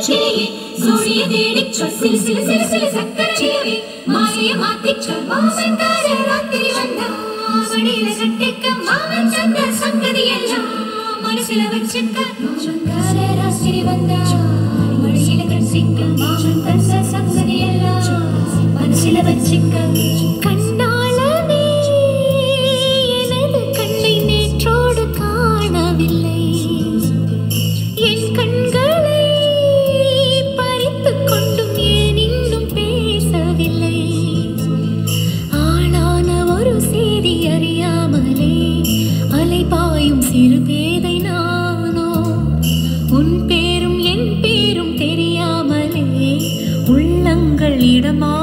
கிளியே சோழிய தேடிச் சொல் சிலு சிலு சிலு சிலு சக்கர நிலவே மாலைய மாத்திச் சொல் மாமன்கார ராத்திரி வந்தா மடியில கட்டிக்க மாமன் தந்த சங்கதி எல்லாம் மனசுல வச்சுக்க மாமன்கார ராத்திரி வந்தா மடியில கட்டிக்க மாமன் தந்த சங்கதி எல்லாம் மனசுல வச்சுக்க கண்ணாளனே எனது கண்ணை நேற்றோடு காணவில்லை என் கண்களை பறித்துக் கொண்டும் ஏன் இன்னும் பேசவில்லை ஆளான ஒரு செய்தி அறியாமலே அலைபாயும் சிறு பேதை நானோ உன் பேரும் என் பேரும் தெரியாமலே உள்ளங்கள் இடமா